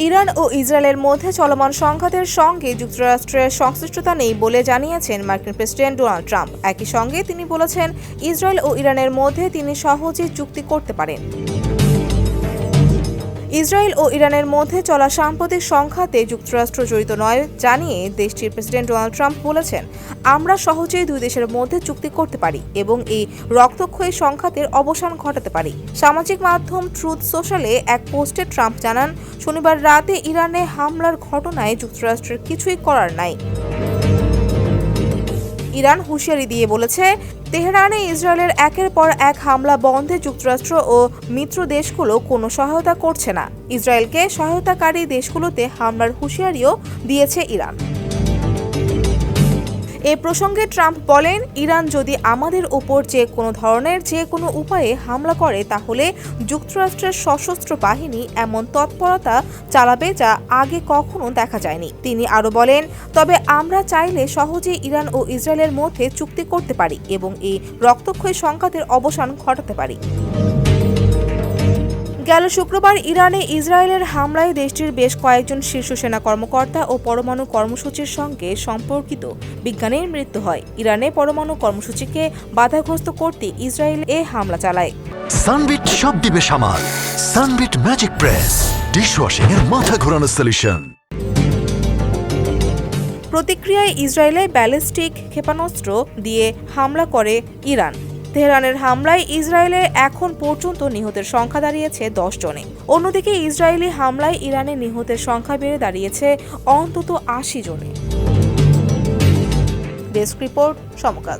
Iran ও ইসরায়েলের মধ্যে চলমান সংঘাতের সঙ্গে যুক্তরাষ্ট্রের সংশ্লিষ্টতা নেই বলে জানিয়েছেন মার্কিন প্রেসিডেন্ট ডোনাল্ড ট্রাম্প। একই সঙ্গে তিনি বলেছেন, ইসরায়েল ও ইরানের মধ্যে তিনি সহজেই চুক্তি করতে পারেন। ইসরায়েল ও ইরানের মধ্যে চলা সাম্প্রতিক সংঘাতে যুক্তরাষ্ট্র জড়িত নয় জানিয়ে দেশটির প্রেসিডেন্ট ডোনাল্ড ট্রাম্প বলেছেন, আমরা সহজেই দুই দেশের মধ্যে চুক্তি করতে পারি এবং এই রক্তক্ষয়ী সংঘাতের অবসান ঘটাতে পারি। সামাজিক মাধ্যম ট্রুথ সোশ্যালে এক পোস্টে ট্রাম্প জানান, শনিবার রাতে ইরানে হামলার ঘটনায় যুক্তরাষ্ট্রের কিছুই করার নাই। ইরান হুঁশিয়ারি দিয়ে বলেছে, তেহরানে ইসরায়েলের একের পর এক হামলা বন্ধে যুক্তরাষ্ট্র ও মিত্র দেশগুলো কোনো সহায়তা করছে না। ইসরায়েলকে সহায়তাকারী দেশগুলোতে হামলার হুঁশিয়ারিও দিয়েছে ইরান। এ প্রসঙ্গে ট্রাম্প বলেন, ইরান যদি আমাদের উপর যে কোনো ধরনের যে কোনো উপায়ে হামলা করে তাহলে যুক্তরাষ্ট্রের সশস্ত্র বাহিনী এমন তৎপরতা চালাবে যা আগে কখনো দেখা যায়নি। তিনি আরও বলেন, তবে আমরা চাইলে সহজেই ইরান ও ইসরায়েলের মধ্যে চুক্তি করতে পারি এবং এই রক্তক্ষয়ী সংঘাতের অবসান ঘটাতে পারি। গেল শুক্রবার ইরানে ইসরায়েলের হামলায় দেশটির বেশ কয়েকজন শীর্ষ সেনা কর্মকর্তা ও পরমাণু কর্মসূচির সঙ্গে সম্পর্কিত বিজ্ঞানীর মৃত্যু হয়। ইরানে পরমাণু কর্মসূচিকে বাধাগ্রস্ত করতে ইসরায়েল এ হামলা চালায়। সানবিট সব দিবে সামাল। সানবিট ম্যাজিক প্রেস ডিশওয়াশিং এর মাথা ঘোরানো সলিউশন। প্রতিক্রিয়ায় ইসরায়েলে ব্যালিস্টিক ক্ষেপণাস্ত্র দিয়ে হামলা করে ইরান। তেহরানের হামলায় ইসরায়েলে এখন পর্যন্ত নিহতের সংখ্যা দাঁড়িয়েছে 10 জনে। অন্যদিকে ইসরায়েলি হামলায় ইরানে নিহতের সংখ্যা বেড়ে দাঁড়িয়েছে অন্তত 80 জনে। ডেস্ক রিপোর্ট, সমকাল।